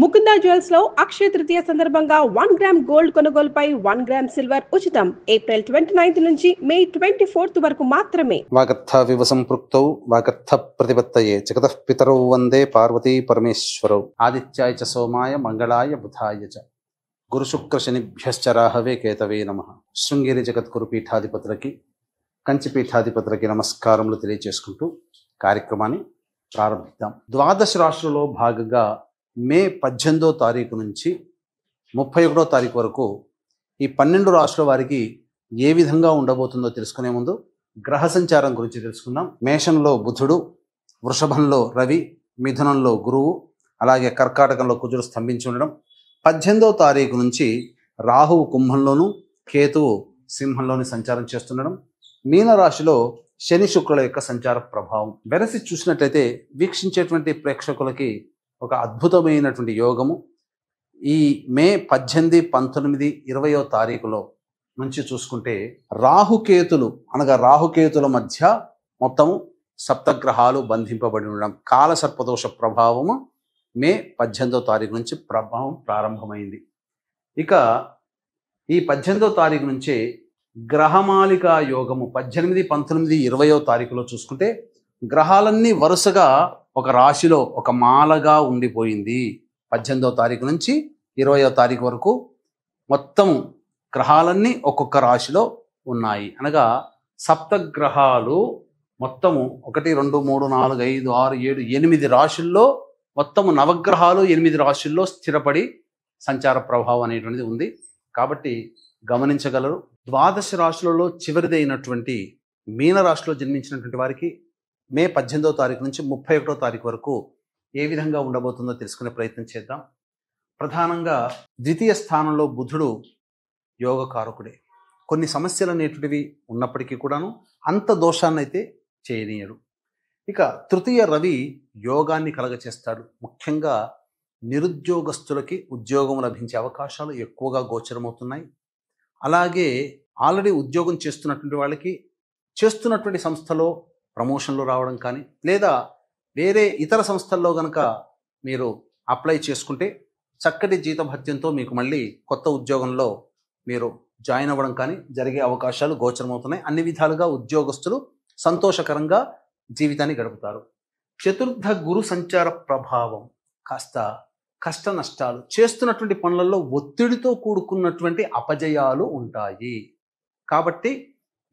Mukunda jewels లో అక్షయ తృతీయ సందర్భంగా 1 gram gold కొనుగోలుపై 1 గ్రామ్ సిల్వర్ ఉచితం. ఏప్రిల్ 29 నుంచి మే 24 వరకు మాత్రమే. వాగర్థ సంపృక్తౌ వాగర్థ ప్రతిపత్తయే జగతః పితరౌ వందే పార్వతీ పరమేశ్వరౌ. ఆదిత్యాయ చ సోమాయ మంగళాయ బుధాయ చ గురు శుక్ర శనిభ్యశ్చ రాహవే కేతవే నమః. శృంగేరి జగద్గురు పీఠాధిపతులకి కంచి పీఠాధిపతులకి నమస్కారములు తెలియజేసుకుంటూ కార్యక్రమాన్ని ప్రారంభిద్దాం. ద్వాదశ రాశులలో భాగంగా మే 18వ తారీఖు నుంచి 31వ తారీఖు వరకు ఈ 12 రాశుల వారికి ఏ విధంగా ఉండబోతుందో తెలుసుకునే ముందు గ్రహ సంచారం గురించి తెలుసుకుందాం. మేషంలో బుధుడు, వృషభంలో రవి, మిథునంలో గురువు, అలాగే కర్కాటకంలో కుజుడు స్తంభించి ఉండడం. 18వ తారీఖు నుంచి రాహువు కుంభంలోను, కేతువు సింహంలోని సంచారం చేస్తుండడం. మీనరాశిలో శని శుక్రుల యొక్క సంచార ప్రభావం వెరసి చూసినట్లయితే వీక్షించేటువంటి ప్రేక్షకులకి ఒక అద్భుతమైనటువంటి యోగము ఈ మే 18, 19, 20వ తారీఖులో నుంచి చూసుకుంటే రాహుకేతుల మధ్య మొత్తము సప్తగ్రహాలు బంధింపబడి ఉండడం, కాలసర్పదోష ప్రభావము మే 18వ తారీఖు నుంచి ప్రభావం ప్రారంభమైంది. ఇక ఈ 18వ తారీఖు నుంచే గ్రహమాలికా యోగము 18, 19, 20వ తారీఖులో చూసుకుంటే గ్రహాలన్నీ వరుసగా ఒక రాశిలో ఒక మాలగా ఉండిపోయింది. 18వ తారీఖు నుంచి 20వ తారీఖు వరకు మొత్తం గ్రహాలన్నీ ఒక్కొక్క రాశిలో ఉన్నాయి. అనగా సప్తగ్రహాలు మొత్తము 1, 2, 3, 4, 5, 6, 7, 8 రాశుల్లో మొత్తము నవగ్రహాలు 8 రాశుల్లో స్థిరపడి సంచార ప్రభావం అనేటువంటిది ఉంది. కాబట్టి గమనించగలరు. ద్వాదశ రాశులలో చివరిదైనటువంటి మీనరాశిలో జన్మించినటువంటి వారికి మే 18వ తారీఖు నుంచి 31వ తారీఖు వరకు ఏ విధంగా ఉండబోతుందో తెలుసుకునే ప్రయత్నం చేద్దాం. ప్రధానంగా ద్వితీయ స్థానంలో బుధుడు యోగకారకుడే. కొన్ని సమస్యలు అనేటువంటివి ఉన్నప్పటికీ కూడాను అంత దోషాన్ని అయితే చేయనీయడు. ఇక తృతీయ రవి యోగాన్ని కలగచేస్తాడు. ముఖ్యంగా నిరుద్యోగస్తులకి ఉద్యోగం లభించే అవకాశాలు ఎక్కువగా గోచరమవుతున్నాయి. అలాగే ఆల్రెడీ ఉద్యోగం చేస్తున్నటువంటి వాళ్ళకి చేస్తున్నటువంటి సంస్థలో ప్రమోషన్లు రావడం కానీ, లేదా వేరే ఇతర సంస్థల్లో కనుక మీరు అప్లై చేసుకుంటే చక్కటి జీతభత్యంతో మీకు మళ్ళీ కొత్త ఉద్యోగంలో మీరు జాయిన్ అవ్వడం కానీ జరిగే అవకాశాలు గోచరమవుతున్నాయి. అన్ని విధాలుగా ఉద్యోగస్తులు సంతోషకరంగా జీవితాన్ని గడుపుతారు. చతుర్థ గురు సంచార ప్రభావం కాస్త కష్ట నష్టాలు, చేస్తున్నటువంటి పనులలో ఒత్తిడితో కూడుకున్నటువంటి అపజయాలు ఉంటాయి. కాబట్టి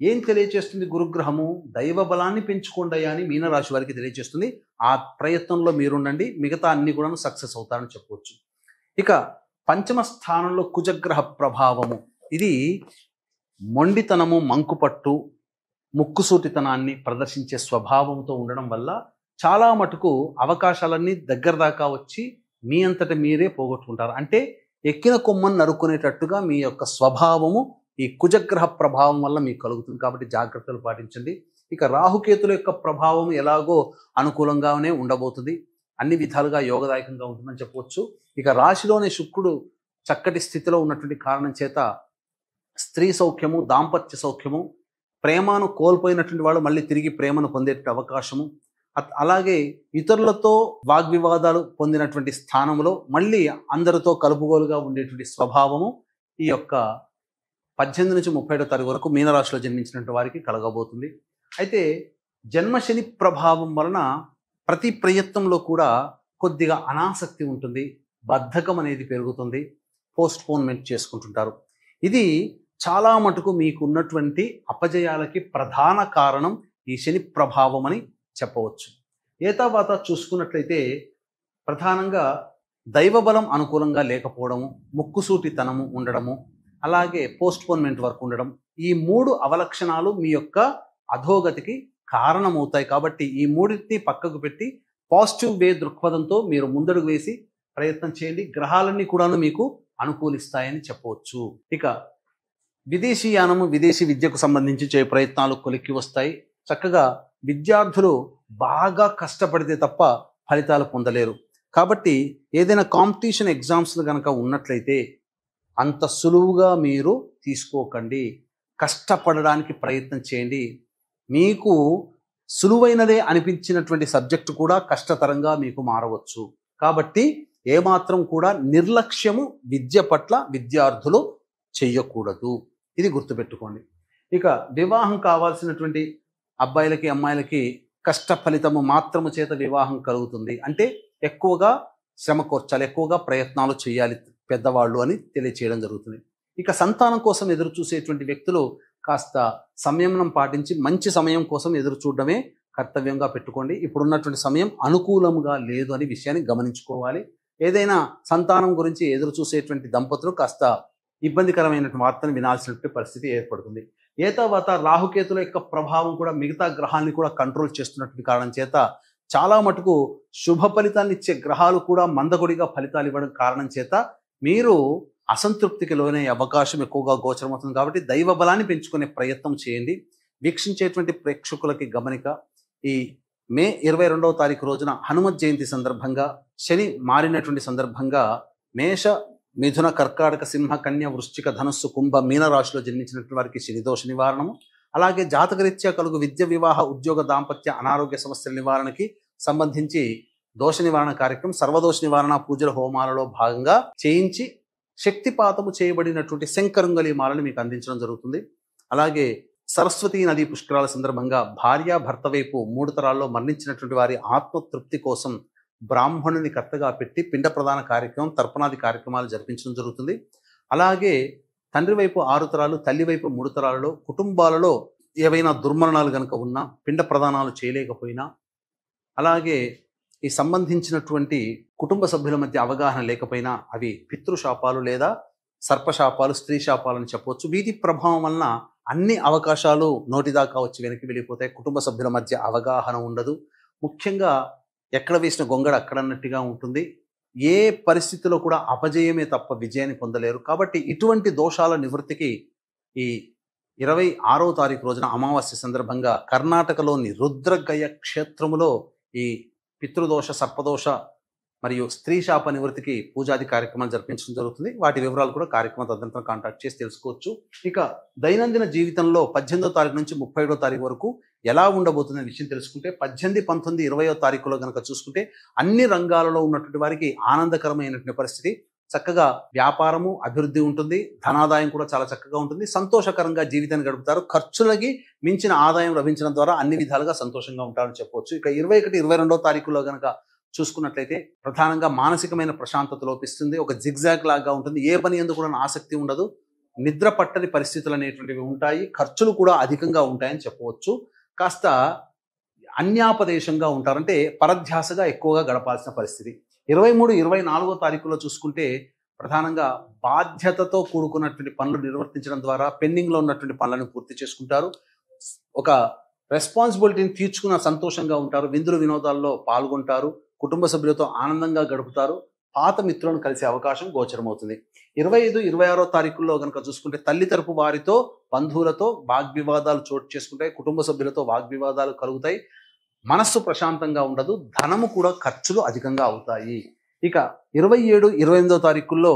ఏం తెలియజేస్తుంది గురుగ్రహము? దైవ బలాన్ని పెంచుకోండి అని మీనరాశి వారికి తెలియజేస్తుంది. ఆ ప్రయత్నంలో మీరుండండి, మిగతా అన్ని కూడా సక్సెస్ అవుతారని చెప్పవచ్చు. ఇక పంచమ స్థానంలో కుజగ్రహ ప్రభావము, ఇది మొండితనము, మంకుపట్టు, ముక్కుసూటితనాన్ని ప్రదర్శించే స్వభావంతో ఉండడం వల్ల చాలా మటుకు అవకాశాలన్నీ దగ్గర దాకా వచ్చి మీ అంతట మీరే పోగొట్టుకుంటారు. అంటే ఎక్కిన కొమ్మను నరుక్కునేటట్టుగా మీ యొక్క స్వభావము ఈ కుజగ్రహ ప్రభావం వల్ల మీకు కలుగుతుంది. కాబట్టి జాగ్రత్తలు పాటించండి. ఇక రాహుకేతుల యొక్క ప్రభావం ఎలాగో అనుకూలంగానే ఉండబోతుంది, అన్ని విధాలుగా యోగదాయకంగా ఉంటుందని చెప్పవచ్చు. ఇక రాశిలోనే శుక్రుడు చక్కటి స్థితిలో ఉన్నటువంటి కారణం చేత స్త్రీ సౌఖ్యము, దాంపత్య సౌఖ్యము, ప్రేమను కోల్పోయినటువంటి వాళ్ళు మళ్ళీ తిరిగి ప్రేమను పొందేట అవకాశము, అలాగే ఇతరులతో వాగ్వివాదాలు పొందినటువంటి స్థానంలో మళ్ళీ అందరితో కలుపుగోలుగా ఉండేటువంటి స్వభావము ఈ యొక్క 18 నుంచి 31వ తారీఖు వరకు మీనరాశిలో జన్మించినటువంటి వారికి కలగబోతుంది. అయితే జన్మశని ప్రభావం వలన ప్రతి ప్రయత్నంలో కూడా కొద్దిగా అనాసక్తి ఉంటుంది, బద్ధకం అనేది పెరుగుతుంది, పోస్ట్పోన్మెంట్ చేసుకుంటుంటారు. ఇది చాలా మటుకు మీకు ఉన్నటువంటి అపజయాలకి ప్రధాన కారణం ఈ శని ప్రభావం అని చెప్పవచ్చు. ఏతావాత చూసుకున్నట్లయితే ప్రధానంగా దైవబలం అనుకూలంగా లేకపోవడము, ముక్కుసూటితనము ఉండడము, అలాగే పోస్ట్పోన్మెంట్ వర్క్ ఉండడం, ఈ 3 అవలక్షణాలు మీ యొక్క అధోగతికి కారణమవుతాయి. కాబట్టి ఈ మూడింటిని పక్కకు పెట్టి పాజిటివ్ వే దృక్పథంతో మీరు ముందడుగు వేసి ప్రయత్నం చేయండి. గ్రహాలన్నీ కూడాను మీకు అనుకూలిస్తాయని చెప్పవచ్చు. ఇక విదేశీయానము, విదేశీ విద్యకు సంబంధించి చేయ ప్రయత్నాలు కొలిక్కి వస్తాయి. చక్కగా విద్యార్థులు బాగా కష్టపడితే తప్ప ఫలితాలు పొందలేరు. కాబట్టి ఏదైనా కాంపిటీషన్ ఎగ్జామ్స్లు కనుక ఉన్నట్లయితే అంత సులువుగా మీరు తీసుకోకండి, కష్టపడడానికి ప్రయత్నం చేయండి. మీకు సులువైనదే అనిపించినటువంటి సబ్జెక్టు కూడా కష్టతరంగా మీకు మారవచ్చు. కాబట్టి ఏమాత్రం కూడా నిర్లక్ష్యము విద్య పట్ల విద్యార్థులు చెయ్యకూడదు. ఇది గుర్తుపెట్టుకోండి. ఇక వివాహం కావాల్సినటువంటి అబ్బాయిలకి అమ్మాయిలకి కష్ట ఫలితము మాత్రము చేత వివాహం కలుగుతుంది అంటే ఎక్కువగా శ్రమ కోర్చాలి, ఎక్కువగా ప్రయత్నాలు చేయాలి పెద్దవాళ్ళు అని తెలియచేయడం జరుగుతుంది. ఇక సంతానం కోసం ఎదురు చూసేటువంటి వ్యక్తులు కాస్త సంయమనం పాటించి మంచి సమయం కోసం ఎదురు చూడడమే కర్తవ్యంగా పెట్టుకోండి. ఇప్పుడున్నటువంటి సమయం అనుకూలంగా లేదు అనే విషయాన్ని గమనించుకోవాలి. ఏదైనా సంతానం గురించి ఎదురు చూసేటువంటి దంపతులు కాస్త ఇబ్బందికరమైనటువంటి వార్తను వినాల్సినటువంటి పరిస్థితి ఏర్పడుతుంది. ఏతావాత రాహుకేతుల యొక్క ప్రభావం కూడా మిగతా గ్రహాన్ని కూడా కంట్రోల్ చేస్తున్నటువంటి కారణం చేత చాలా మటుకు శుభ ఫలితాన్ని ఇచ్చే గ్రహాలు కూడా మందకొడిగా ఫలితాలు ఇవ్వడం కారణం చేత మీరు అసంతృప్తికి లోనే అవకాశం ఎక్కువగా గోచరమవుతుంది. కాబట్టి దైవ బలాన్ని పెంచుకునే ప్రయత్నం చేయండి. వీక్షించేటువంటి ప్రేక్షకులకి గమనిక, ఈ మే 22వ తారీఖు రోజున హనుమత్ జయంతి సందర్భంగా శని మారినటువంటి సందర్భంగా మేష, మిథున, కర్కాటక, సింహ, కన్య, వృశ్చిక, ధనస్సు, కుంభ, మీన రాశిలో జన్మించినటువంటి వారికి శని దోష నివారణము, అలాగే జాతకరీత్యా కలుగు విద్య, వివాహ, ఉద్యోగ, దాంపత్య, అనారోగ్య సమస్యల నివారణకి సంబంధించి దోష నివారణ కార్యక్రమం సర్వదోష నివారణ పూజల హోమాలలో భాగంగా చేయించి శక్తిపాతము చేయబడినటువంటి శంకరంగలి మాలను మీకు అందించడం జరుగుతుంది. అలాగే సరస్వతీ నదీ పుష్కరాల సందర్భంగా భార్య భర్త వైపు 3 తరాల్లో మరణించినటువంటి వారి ఆత్మతృప్తి కోసం బ్రాహ్మణుని కర్తగా పెట్టి పిండ ప్రదాన కార్యక్రమం, తర్పణాది కార్యక్రమాలు జరిపించడం జరుగుతుంది. అలాగే తండ్రి వైపు 6 తరాలు, తల్లి వైపు 3 తరాలలో కుటుంబాలలో ఏవైనా దుర్మరణాలు కనుక ఉన్నా, పిండ ప్రదానాలు చేయలేకపోయినా, అలాగే ఈ సంబంధించినటువంటి కుటుంబ సభ్యుల మధ్య అవగాహన లేకపోయినా అవి పితృశాపాలు లేదా సర్పశాపాలు, స్త్రీ శాపాలు అని చెప్పవచ్చు. వీటి ప్రభావం వలన అన్ని అవకాశాలు నోటిదాకా వచ్చి వెనక్కి వెళ్ళిపోతాయి. కుటుంబ సభ్యుల మధ్య అవగాహన ఉండదు. ముఖ్యంగా ఎక్కడ వేసిన గొంగడ అక్కడన్నట్టుగా ఉంటుంది. ఏ పరిస్థితిలో కూడా అపజయమే తప్ప విజయాన్ని పొందలేరు. కాబట్టి ఇటువంటి దోషాల నివృత్తికి ఈ 26వ తారీఖు రోజున అమావాస్య సందర్భంగా కర్ణాటకలోని రుద్రగయ క్షేత్రములో ఈ పితృదోష, సర్పదోష మరియు స్త్రీ శాప నివృత్తికి పూజాది కార్యక్రమాలు జరిపించడం జరుగుతుంది. వాటి వివరాలు కూడా కార్యక్రమం తదనంతరం కాంటాక్ట్ చేసి తెలుసుకోవచ్చు. ఇక దైనందిన జీవితంలో 18వ తారీఖు నుంచి 31వ తారీఖు వరకు ఎలా ఉండబోతుందనే విషయం తెలుసుకుంటే 18, 19, 20వ తారీఖులో కనుక చూసుకుంటే అన్ని రంగాలలో ఉన్నటువంటి వారికి ఆనందకరమైనటువంటి పరిస్థితి. చక్కగా వ్యాపారము అభివృద్ధి ఉంటుంది, ధనాదాయం కూడా చాలా చక్కగా ఉంటుంది, సంతోషకరంగా జీవితాన్ని గడుపుతారు. ఖర్చులకి మించిన ఆదాయం లభించడం ద్వారా అన్ని విధాలుగా సంతోషంగా ఉంటారని చెప్పవచ్చు. ఇక 21, 22వ తారీఖులో కనుక చూసుకున్నట్లయితే ప్రధానంగా మానసికమైన ప్రశాంతత లోపిస్తుంది. ఒక జిగ్జాగ్ లాగా ఉంటుంది. ఏ పని ఎందుకు కూడా ఆసక్తి ఉండదు. నిద్ర పట్టని పరిస్థితులు అనేటువంటివి ఉంటాయి. ఖర్చులు కూడా అధికంగా ఉంటాయని చెప్పవచ్చు. కాస్త అన్యాపదేశంగా ఉంటారంటే పరధ్యాసగా ఎక్కువగా గడపాల్సిన పరిస్థితి. 23, 24వ తారీఖులో చూసుకుంటే ప్రధానంగా బాధ్యతతో కూడుకున్నటువంటి పనులు నిర్వర్తించడం ద్వారా పెండింగ్లో ఉన్నటువంటి పనులను పూర్తి చేసుకుంటారు. ఒక రెస్పాన్సిబిలిటీని తీర్చుకున్న సంతోషంగా ఉంటారు. విందులు వినోదాల్లో పాల్గొంటారు. కుటుంబ సభ్యులతో ఆనందంగా గడుపుతారు. పాత మిత్రులను కలిసే అవకాశం గోచరమవుతుంది. 25, 26వ తారీఖుల్లో కనుక చూసుకుంటే తల్లి తరపు వారితో, బంధువులతో వాగ్వివాదాలు చోటు చేసుకుంటాయి. కుటుంబ సభ్యులతో వాగ్వివాదాలు కలుగుతాయి. మనస్సు ప్రశాంతంగా ఉండదు. ధనము కూడా ఖర్చులు అధికంగా అవుతాయి. ఇక 27, 28వ తారీఖుల్లో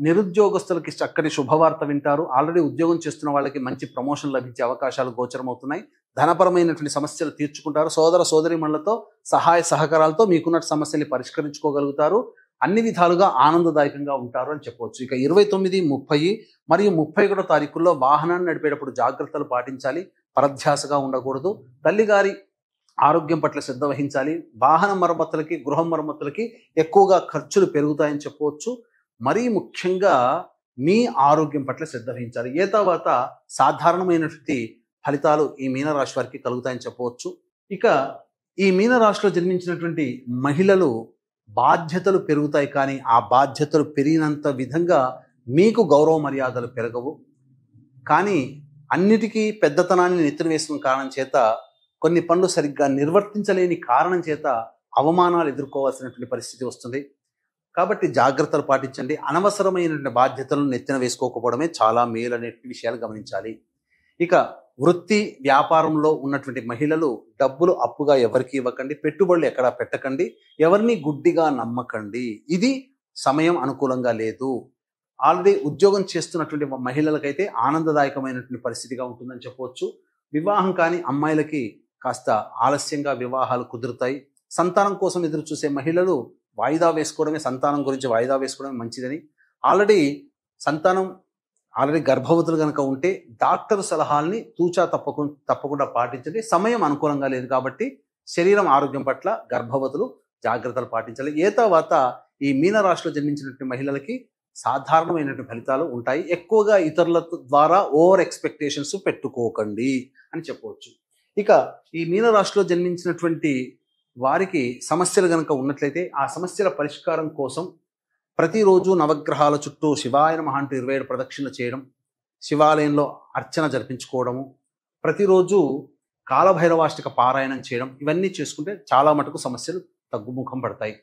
నిరుద్యోగస్తులకి చక్కటి శుభవార్త వింటారు. ఆల్రెడీ ఉద్యోగం చేస్తున్న వాళ్ళకి మంచి ప్రమోషన్ లభించే అవకాశాలు గోచరమవుతున్నాయి. ధనపరమైనటువంటి సమస్యలు తీర్చుకుంటారు. సోదర సోదరీమణులతో సహాయ సహకారాలతో మీకున్న సమస్యల్ని పరిష్కరించుకోగలుగుతారు. అన్ని విధాలుగా ఆనందదాయకంగా ఉంటారు అని చెప్పవచ్చు. ఇక 29, 30 మరియు 31వ తారీఖుల్లో వాహనాన్ని నడిపేటప్పుడు జాగ్రత్తలు పాటించాలి. పరధ్యాసగా ఉండకూడదు. తల్లిగారి ఆరోగ్యం పట్ల శ్రద్ధ వహించాలి. వాహన మరమ్మతులకి, గృహ మరమ్మతులకి ఎక్కువగా ఖర్చులు పెరుగుతాయని చెప్పవచ్చు. మరీ ముఖ్యంగా మీ ఆరోగ్యం పట్ల శ్రద్ధ వహించాలి. ఏ తర్వాత సాధారణమైనటువంటి ఫలితాలు ఈ మీనరాశి వారికి కలుగుతాయని చెప్పవచ్చు. ఇక ఈ మీనరాశిలో జన్మించినటువంటి మహిళలు బాధ్యతలు పెరుగుతాయి, కానీ ఆ బాధ్యతలు పెరిగినంత విధంగా మీకు గౌరవ మర్యాదలు పెరగవు. కానీ అన్నిటికీ పెద్దతనాన్ని నెత్తిన వేసిన కారణం చేత, కొన్ని పనులు సరిగ్గా నిర్వర్తించలేని కారణం చేత అవమానాలు ఎదుర్కోవాల్సినటువంటి పరిస్థితి వస్తుంది. కాబట్టి జాగ్రత్తలు పాటించండి. అనవసరమైనటువంటి బాధ్యతలను నెత్తిన వేసుకోకపోవడమే చాలా మేలు అనే విషయాలు గమనించాలి. ఇక వృత్తి వ్యాపారంలో ఉన్నటువంటి మహిళలు డబ్బులు అప్పుగా ఎవరికి ఇవ్వకండి. పెట్టుబడులు ఎక్కడా పెట్టకండి. ఎవరిని గుడ్డిగా నమ్మకండి. ఇది సమయం అనుకూలంగా లేదు. ఆల్రెడీ ఉద్యోగం చేస్తున్నటువంటి మహిళలకైతే ఆనందదాయకమైనటువంటి పరిస్థితిగా ఉంటుందని చెప్పవచ్చు. వివాహం కాని అమ్మాయిలకి కాస్త ఆలస్యంగా వివాహాలు కుదురుతాయి. సంతానం కోసం ఎదురు చూసే మహిళలు వాయిదా వేసుకోవడమే, సంతానం గురించి వాయిదా వేసుకోవడమే మంచిదని, ఆల్రెడీ గర్భవతులు కనుక ఉంటే డాక్టర్ సలహాల్ని తూచా తప్పకుండా పాటించండి. సమయం అనుకూలంగా లేదు కాబట్టి శరీరం ఆరోగ్యం పట్ల గర్భవతులు జాగ్రత్తలు పాటించాలి. తర్వాత ఈ మీనరాశిలో జన్మించినటువంటి మహిళలకి సాధారణమైనటువంటి ఫలితాలు ఉంటాయి. ఎక్కువగా ఇతరుల ద్వారా ఓవర్ ఎక్స్పెక్టేషన్స్ పెట్టుకోకండి అని చెప్పవచ్చు. ఇక ఈ మీనరాశిలో జన్మించినటువంటి వారికి సమస్యలు కనుక ఉన్నట్లయితే ఆ సమస్యల పరిష్కారం కోసం ప్రతిరోజు నవగ్రహాల చుట్టూ శివాయ నమః అంటూ 27 ప్రదక్షిణలు చేయడం, శివాలయంలో అర్చన జరిపించుకోవడము, ప్రతిరోజు కాలభైరవాష్టక పారాయణం చేయడం, ఇవన్నీ చేసుకుంటే చాలా మటుకు సమస్యలు తగ్గుముఖం పడతాయి.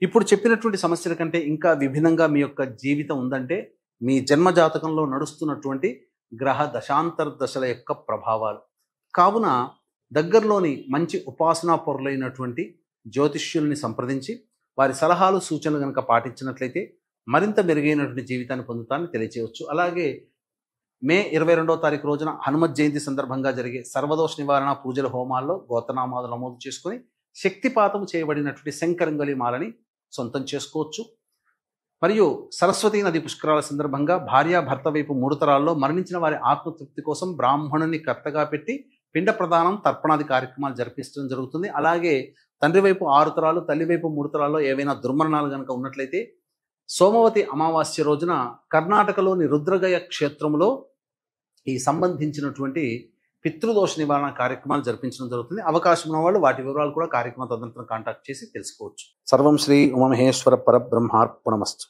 ఇప్పుడు చెప్పినటువంటి సమస్యల కంటే ఇంకా విభిన్నంగా మీ యొక్క జీవితం ఉందంటే మీ జన్మజాతకంలో నడుస్తున్నటువంటి గ్రహ దశాంతర దశల యొక్క ప్రభావాలు. కావున దగ్గరలోని మంచి ఉపాసనా పరులైనటువంటి జ్యోతిష్యుల్ని సంప్రదించి వారి సలహాలు సూచనలు కనుక పాటించినట్లయితే మరింత మెరుగైనటువంటి జీవితాన్ని పొందుతానని తెలియచేయవచ్చు. అలాగే మే 22వ తారీఖు రోజున హనుమత్ జయంతి సందర్భంగా జరిగే సర్వదోష నివారణ పూజల హోమాల్లో గోత్రనామాలు నమోదు చేసుకుని శక్తిపాతం చేయబడినటువంటి శంకరంగలి మాలని సొంతం చేసుకోవచ్చు. మరియు సరస్వతీ నది పుష్కరాల సందర్భంగా భార్యాభర్త వైపు 3 తరాల్లో మరణించిన వారి ఆత్మతృప్తి కోసం బ్రాహ్మణుని కర్తగా పెట్టి పిండ ప్రదానం తర్పణాది కార్యక్రమాలు జరిపించడం జరుగుతుంది. అలాగే తండ్రి వైపు 6 తరాలు, తల్లి వైపు 3 తరాల్లో ఏవైనా దుర్మరణాలు కనుక ఉన్నట్లయితే సోమవతి అమావాస్య రోజున కర్ణాటకలోని రుద్రగయ క్షేత్రంలో ఈ సంబంధించినటువంటి పితృదోష నివారణ కార్యక్రమాలు జరిపించడం జరుగుతుంది. అవకాశం ఉన్న వాళ్ళు వాటి వివరాలు కూడా కార్యక్రమ తదనంతరం కాంటాక్ట్ చేసి తెలుసుకోవచ్చు. సర్వం శ్రీ ఉమామహేశ్వర పరబ్రహ్మార్పణమస్తు.